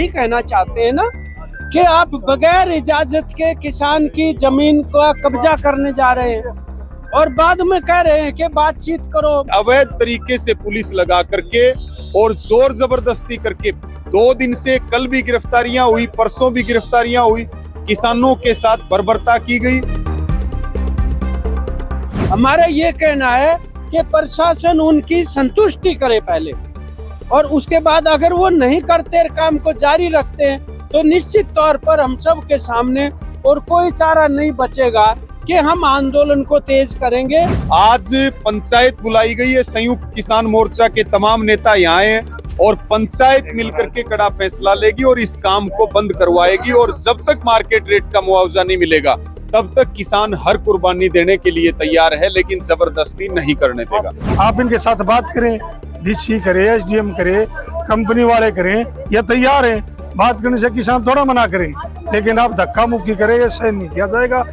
ही कहना चाहते हैं ना कि आप बगैर इजाजत के किसान की जमीन का कब्जा करने जा रहे हैं और बाद में कह रहे हैं कि बातचीत करो। अवैध तरीके से पुलिस लगा करके और जोर जबरदस्ती करके 2 दिन से कल भी गिरफ्तारियां हुई, परसों भी गिरफ्तारियां हुई, किसानों के साथ बर्बरता की गई। हमारा ये कहना है कि प्रशासन उनकी संतुष्टि करे पहले और उसके बाद अगर वो नहीं करते, काम को जारी रखते हैं तो निश्चित तौर पर हम सब के सामने और कोई चारा नहीं बचेगा कि हम आंदोलन को तेज करेंगे। आज पंचायत बुलाई गई है, संयुक्त किसान मोर्चा के तमाम नेता यहाँ हैं और पंचायत मिलकर के कड़ा फैसला लेगी और इस काम को बंद करवाएगी और जब तक मार्केट रेट का मुआवजा नहीं मिलेगा तब तक किसान हर कुर्बानी देने के लिए तैयार है, लेकिन जबरदस्ती नहीं करने देगा। आप इनके साथ बात करें, डीसी करे, एसडीएम करे, कंपनी वाले करें, ये तैयार हैं। बात करने से किसान थोड़ा मना करें, लेकिन आप धक्का मुक्की करें, ये सहन नहीं किया जाएगा।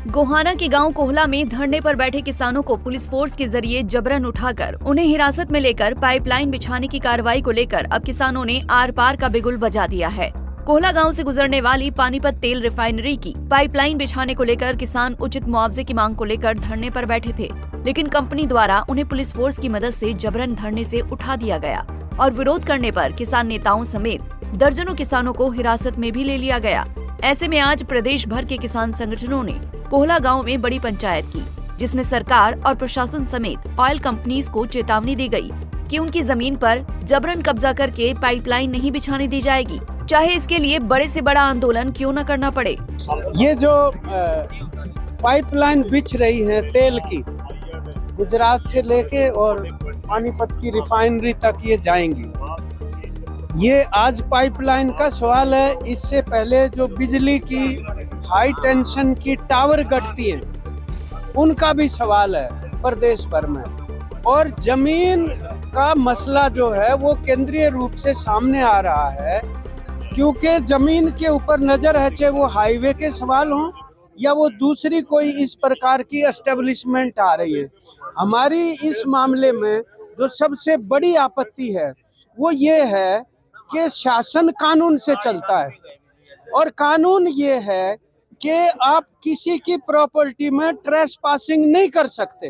गोहाना के गांव कोहला में धरने पर बैठे किसानों को पुलिस फोर्स के जरिए जबरन उठाकर उन्हें हिरासत में लेकर पाइपलाइन बिछाने की कार्रवाई को लेकर अब किसानों ने आर पार का बिगुल बजा दिया है। कोहला गांव से गुजरने वाली पानीपत तेल रिफाइनरी की पाइपलाइन बिछाने को लेकर किसान उचित मुआवजे की मांग को लेकर धरने पर बैठे थे, लेकिन कंपनी द्वारा उन्हें पुलिस फोर्स की मदद से जबरन धरने से उठा दिया गया और विरोध करने पर किसान नेताओं समेत दर्जनों किसानों को हिरासत में भी ले लिया गया। ऐसे में आज प्रदेश भर के किसान संगठनों ने कोहला गांव में बड़ी पंचायत की, जिसमें सरकार और प्रशासन समेत ऑयल कंपनीज को चेतावनी दी गई कि उनकी जमीन पर जबरन कब्जा करके पाइपलाइन नहीं बिछाने दी जाएगी, चाहे इसके लिए बड़े से बड़ा आंदोलन क्यों न करना पड़े। ये जो पाइपलाइन बिछ रही है तेल की, गुजरात से लेके और पानीपत की रिफाइनरी तक ये जाएंगी, ये आज पाइपलाइन का सवाल है। इससे पहले जो बिजली की हाई टेंशन की टावर गढ़ती हैं, उनका भी सवाल है प्रदेश भर में। और जमीन का मसला जो है वो केंद्रीय रूप से सामने आ रहा है, क्योंकि जमीन के ऊपर नजर है, चाहे वो हाईवे के सवाल हों या वो दूसरी कोई इस प्रकार की एस्टेब्लिशमेंट आ रही है। हमारी इस मामले में जो सबसे बड़ी आपत्ति है वो ये है कि शासन कानून से चलता है और कानून ये है कि आप किसी की प्रॉपर्टी में ट्रेसपासिंग नहीं कर सकते।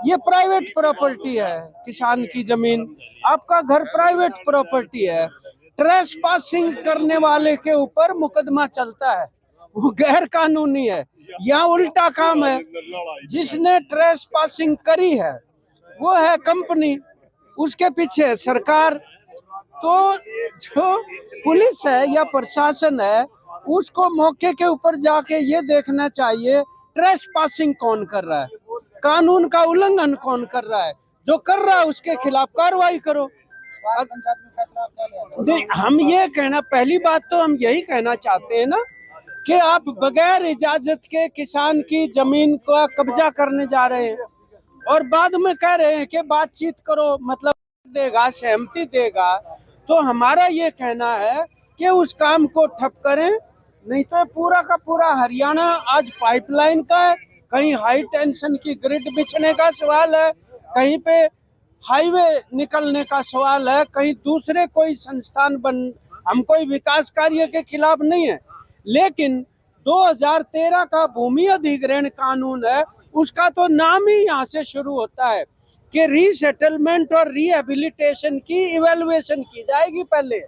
ये प्राइवेट प्रॉपर्टी है, किसान की जमीन, आपका घर प्राइवेट प्रॉपर्टी है। ट्रेसपासिंग करने वाले के ऊपर मुकदमा चलता है, वो गैर कानूनी है। यहाँ उल्टा काम है, जिसने ट्रेसपासिंग करी है वो है कंपनी, उसके पीछे है सरकार। तो जो पुलिस है या प्रशासन है उसको मौके के ऊपर जाके ये देखना चाहिए ट्रेसपासिंग कौन कर रहा है, कानून का उल्लंघन कौन कर रहा है। जो कर रहा है उसके खिलाफ कार्रवाई करो। हम ये कहना, पहली बात तो हम यही कहना चाहते हैं ना कि आप बगैर इजाजत के किसान की जमीन का कब्जा करने जा रहे हैं और बाद में कह रहे हैं कि बातचीत करो, मतलब देगा, सहमति देगा। तो हमारा ये कहना है कि उस काम को ठप करें, नहीं तो पूरा का पूरा हरियाणा आज पाइपलाइन का है। कहीं हाई टेंशन की ग्रिड बिछने का सवाल है, कहीं पे हाईवे निकलने का सवाल है, कहीं दूसरे कोई संस्थान हम कोई विकास कार्य के खिलाफ नहीं है, लेकिन 2013 का भूमि अधिग्रहण कानून है, उसका तो नाम ही यहाँ से शुरू होता है कि रीसेटलमेंट और रिहेबिलिटेशन की इवैल्यूएशन की जाएगी पहले।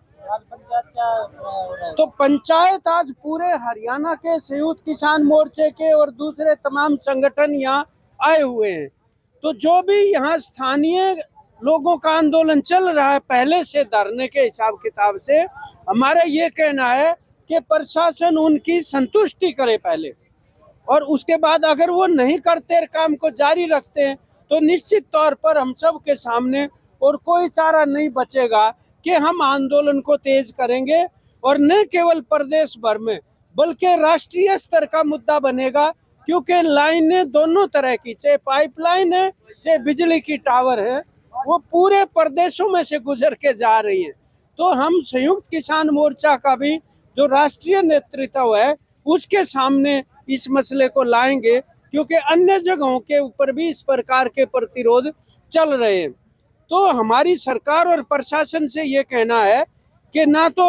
तो पंचायत आज पूरे हरियाणा के संयुक्त किसान मोर्चे के और दूसरे तमाम संगठन यहाँ आए हुए हैं। तो जो भी यहाँ स्थानीय लोगों का आंदोलन चल रहा है पहले से धरने के हिसाब किताब से, हमारा ये कहना है कि प्रशासन उनकी संतुष्टि करे पहले और उसके बाद अगर वो नहीं करते, काम को जारी रखते हैं तो निश्चित तौर पर हम सब के सामने और कोई चारा नहीं बचेगा कि हम आंदोलन को तेज करेंगे और न केवल प्रदेश भर में बल्कि राष्ट्रीय स्तर का मुद्दा बनेगा, क्योंकि लाइनें दोनों तरह की, चाहे पाइपलाइन है चाहे बिजली की टावर है, वो पूरे प्रदेशों में से गुजर के जा रही है। तो हम संयुक्त किसान मोर्चा का भी जो राष्ट्रीय नेतृत्व है उसके सामने इस मसले को लाएंगे, क्योंकि अन्य जगहों के ऊपर भी इस प्रकार के प्रतिरोध चल रहे हैं। तो हमारी सरकार और प्रशासन से ये कहना है कि ना तो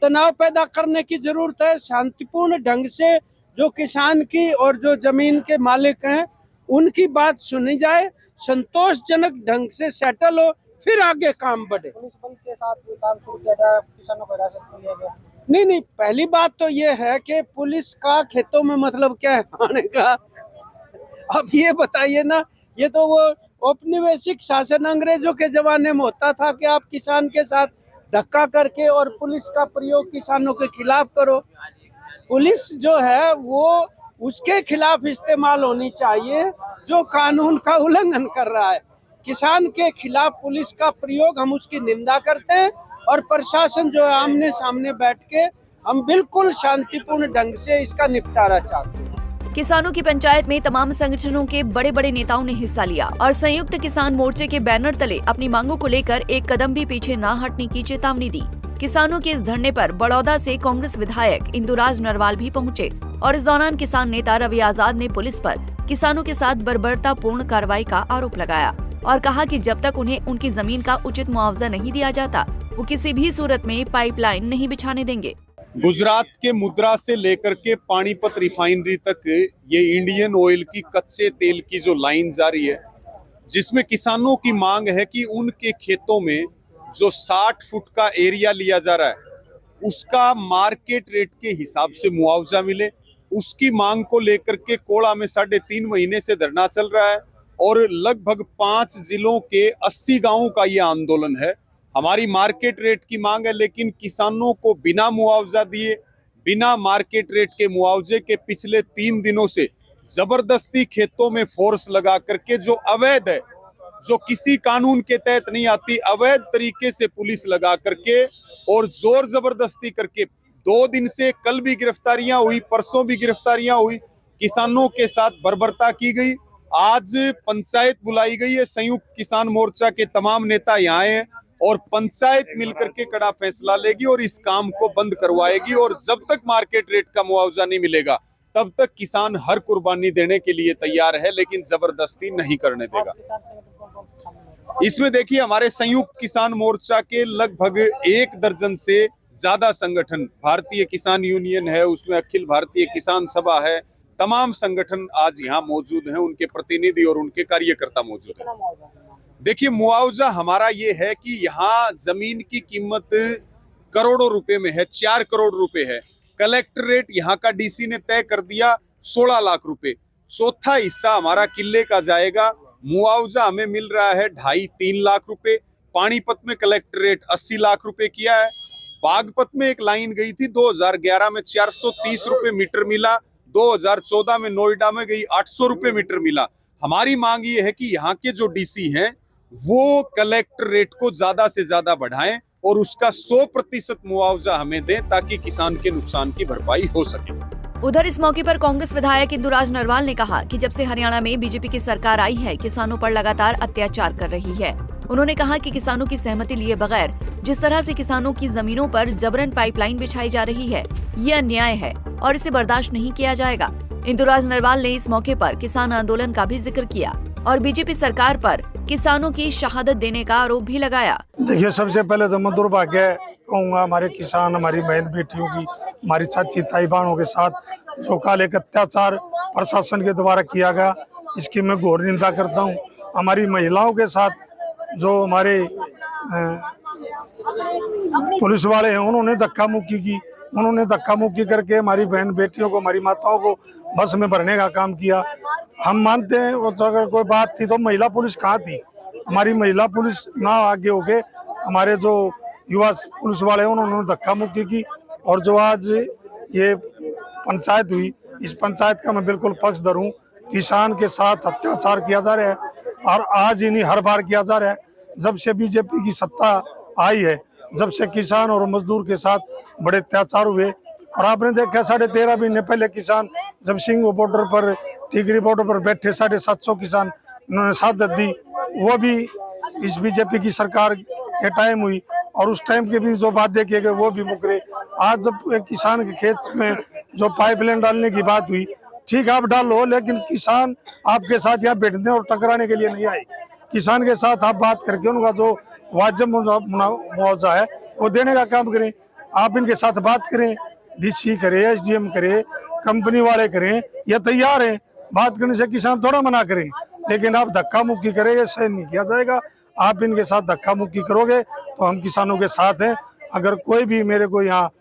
तनाव पैदा करने की जरूरत है, शांतिपूर्ण ढंग से जो किसान की और जो जमीन के मालिक हैं उनकी बात सुनी जाए, संतोषजनक ढंग से सेटल हो, फिर आगे काम बढ़े। पुलिस बल के साथ काम शुरू किया जाए, किसानों को हिरासत में लिया गया। नहीं, पहली बात तो ये है कि पुलिस का खेतों में मतलब क्या है आने का। अब ये बताइए ना, ये तो वो औपनिवेशिक शासन अंग्रेजों के जमाने में होता था कि आप किसान के साथ धक्का करके और पुलिस का प्रयोग किसानों के खिलाफ करो। पुलिस जो है वो उसके खिलाफ इस्तेमाल होनी चाहिए जो कानून का उल्लंघन कर रहा है। किसान के खिलाफ पुलिस का प्रयोग हम उसकी निंदा करते हैं और प्रशासन जो है आमने सामने बैठ के हम बिल्कुल शांतिपूर्ण ढंग से इसका निपटारा चाहते हैं। किसानों की पंचायत में तमाम संगठनों के बड़े बड़े नेताओं ने हिस्सा लिया और संयुक्त किसान मोर्चे के बैनर तले अपनी मांगों को लेकर एक कदम भी पीछे न हटने की चेतावनी दी। किसानों के इस धरने पर बड़ौदा से कांग्रेस विधायक इंदुराज नरवाल भी पहुंचे और इस दौरान किसान नेता रवि आजाद ने पुलिस पर किसानों के साथ बर्बरतापूर्ण कार्रवाई का आरोप लगाया और कहा कि जब तक उन्हें उनकी जमीन का उचित मुआवजा नहीं दिया जाता वो किसी भी सूरत में पाइपलाइन नहीं बिछाने देंगे। गुजरात के मुद्रा से लेकर के पानीपत रिफाइनरी तक ये इंडियन ऑयल की कच्चे तेल की जो लाइन जारी है, जिसमें किसानों की मांग है कि उनके खेतों में जो 60 फुट का एरिया लिया जा रहा है उसका मार्केट रेट के हिसाब से मुआवजा मिले। उसकी मांग को लेकर के कोड़ा में 3.5 महीने से धरना चल रहा है और लगभग 5 जिलों के 80 गांवों का ये आंदोलन है। हमारी मार्केट रेट की मांग है, लेकिन किसानों को बिना मुआवजा दिए, बिना मार्केट रेट के मुआवजे के पिछले 3 दिनों से जबरदस्ती खेतों में फोर्स लगा करके जो अवैध है, जो किसी कानून के तहत नहीं आती, अवैध तरीके से पुलिस लगा करके और जोर जबरदस्ती करके 2 दिन से कल भी गिरफ्तारियां हुई, परसों भी गिरफ्तारियां हुई, किसानों के साथ बर्बरता की गई। आज पंचायत बुलाई गई है, संयुक्त किसान मोर्चा के तमाम नेता यहाँ आए हैं और पंचायत मिलकर के कड़ा फैसला लेगी और इस काम को बंद करवाएगी। और जब तक मार्केट रेट का मुआवजा नहीं मिलेगा तब तक किसान हर कुर्बानी देने के लिए तैयार है, लेकिन जबरदस्ती नहीं करने देगा। इसमें देखिए, हमारे संयुक्त किसान मोर्चा के लगभग 1 दर्जन से ज्यादा संगठन, भारतीय किसान यूनियन है, उसमें अखिल भारतीय किसान सभा है, तमाम संगठन आज यहाँ मौजूद हैं, उनके प्रतिनिधि और उनके कार्यकर्ता मौजूद हैं। देखिए, मुआवजा हमारा ये है कि यहाँ जमीन की कीमत करोड़ों रुपए में है, 4 करोड़ रुपए है। कलेक्ट्रेट यहाँ का डीसी ने तय कर दिया 16 लाख रुपए, चौथा हिस्सा हमारा किले का जाएगा। मुआवजा हमें मिल रहा है 2.5-3 लाख रुपए। पानीपत में कलेक्ट्रेट 80 लाख रुपए किया है। बागपत में एक लाइन गई थी 2011 में 430 रुपए मीटर मिला, 2014 में नोएडा में गई 800 रुपए मीटर मिला। हमारी मांग ये है कि यहाँ के जो डीसी हैं वो कलेक्ट्रेट को ज्यादा से ज्यादा बढ़ाएं और उसका 100% मुआवजा हमें दें ताकि किसान के नुकसान की भरपाई हो सके। उधर इस मौके पर कांग्रेस विधायक इंदुराज नरवाल ने कहा कि जब से हरियाणा में बीजेपी की सरकार आई है, किसानों पर लगातार अत्याचार कर रही है। उन्होंने कहा कि किसानों की सहमति लिए बगैर जिस तरह से किसानों की जमीनों पर जबरन पाइपलाइन बिछाई जा रही है, ये अन्याय है और इसे बर्दाश्त नहीं किया जाएगा। इंदुराज नरवाल ने इस मौके पर किसान आंदोलन का भी जिक्र किया और बीजेपी सरकार पर किसानों की शहादत देने का आरोप भी लगाया। देखिए, सबसे पहले तो मैं दुर्भाग्य कहूँगा हमारे किसान, हमारी बहन बेटियों की, हमारी चाची ताई बहनों के साथ जो काले अत्याचार प्रशासन के द्वारा किया गया, इसकी मैं घोर निंदा करता हूँ। हमारी महिलाओं के साथ जो हमारे पुलिस वाले हैं उन्होंने धक्का मुक्की की, उन्होंने धक्का मुक्की करके हमारी बहन बेटियों को, हमारी माताओं को बस में भरने का काम किया। हम मानते हैं वो तो अगर कोई बात थी तो महिला पुलिस कहाँ थी? हमारी महिला पुलिस ना आगे होके हमारे जो युवा पुलिस वाले हैं उन्होंने धक्का मुक्की की। और जो आज ये पंचायत हुई, इस पंचायत का मैं बिल्कुल पक्षधर हूँ। किसान के साथ अत्याचार किया जा रहा है और आज ही नहीं, हर बार किया जा रहा है। जब से बीजेपी की सत्ता आई है, जब से किसान और मजदूर के साथ बड़े अत्याचार हुए। और आपने देखा 13.5 महीने पहले किसान जब सिंह बॉर्डर पर, टिकरी बॉर्डर पर बैठे 750 किसान उन्होंने शहादत दी, वो भी इस बीजेपी की सरकार के टाइम हुई और उस टाइम के भी जो वादे किए गए वो भी मुकरे। आज जब एक किसान के खेत में जो पाइपलाइन डालने की बात हुई, ठीक आप डालो, लेकिन किसान आपके साथ यहाँ बैठने और टकराने के लिए नहीं आए। किसान के साथ आप बात करके उनका जो वाजिब मुआवजा है वो देने का काम करें। आप इनके साथ बात करें, डीसी करे, एसडीएम करे, कंपनी वाले करें, ये तैयार हैं। बात करने से किसान थोड़ा मना करें, लेकिन आप धक्का मुक्की करें, ये सहन नहीं किया जाएगा। आप इनके साथ धक्का मुक्की करोगे तो हम किसानों के साथ हैं। अगर कोई भी मेरे को यहाँ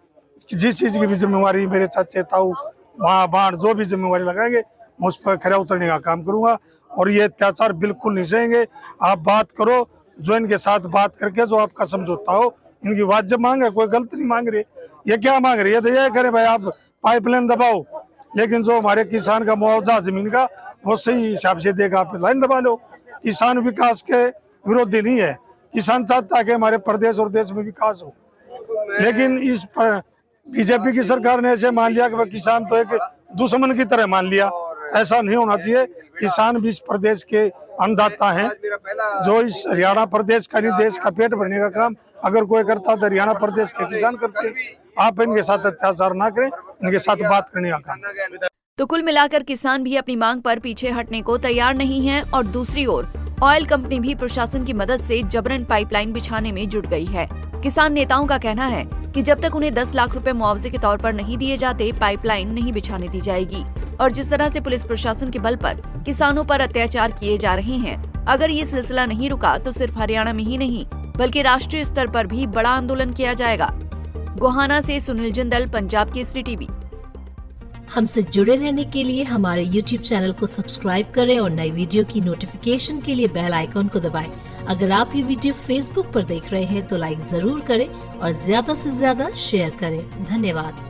जिस चीज़ की भी जिम्मेवारी, मेरे चाचे ताऊ वहाँ बाढ़ जो भी जिम्मेवारी लगाएंगे मैं उस पर खरा उतरने का काम करूँगा और ये अत्याचार बिल्कुल नहीं सहेंगे। आप बात करो, जो इनके साथ बात करके जो आपका समझौता हो, इनकी वाजिब मांग है, कोई गलत नहीं मांग रहे। ये क्या मांग रही है तो ये करे भाई आप पाइपलाइन दबाओ, लेकिन जो हमारे किसान का मुआवजा जमीन का वो सही हिसाब से देगा, आप लाइन दबा लो। किसान विकास के विरोधी नहीं है, किसान चाहता है कि हमारे प्रदेश और देश में विकास हो, लेकिन इस बीजेपी की सरकार ने ऐसे मान लिया कि वह किसान तो एक दुश्मन की तरह मान लिया। ऐसा नहीं होना चाहिए। किसान भी इस प्रदेश के अन्नदाता हैं, जो इस हरियाणा प्रदेश का नहीं, देश का पेट भरने का काम अगर कोई करता तो हरियाणा प्रदेश के किसान करते हैं। आप इनके साथ अत्याचार ना करें, इनके साथ बात करने का काम। तो कुल मिलाकर किसान भी अपनी मांग पर पीछे हटने को तैयार नहीं है और दूसरी ओर ऑयल कंपनी भी प्रशासन की मदद से जबरन पाइपलाइन बिछाने में जुट गई है। किसान नेताओं का कहना है कि जब तक उन्हें 10 लाख रुपए मुआवजे के तौर पर नहीं दिए जाते, पाइपलाइन नहीं बिछाने दी जाएगी। और जिस तरह से पुलिस प्रशासन के बल पर किसानों पर अत्याचार किए जा रहे हैं, अगर ये सिलसिला नहीं रुका तो सिर्फ हरियाणा में ही नहीं बल्कि राष्ट्रीय स्तर पर भी बड़ा आंदोलन किया जाएगा। गोहाना से सुनील जिंदल, पंजाब केसरी टीवी। हमसे जुड़े रहने के लिए हमारे YouTube चैनल को सब्सक्राइब करें और नई वीडियो की नोटिफिकेशन के लिए बेल आइकॉन को दबाएं। अगर आप ये वीडियो Facebook पर देख रहे हैं तो लाइक जरूर करें और ज्यादा से ज्यादा शेयर करें। धन्यवाद।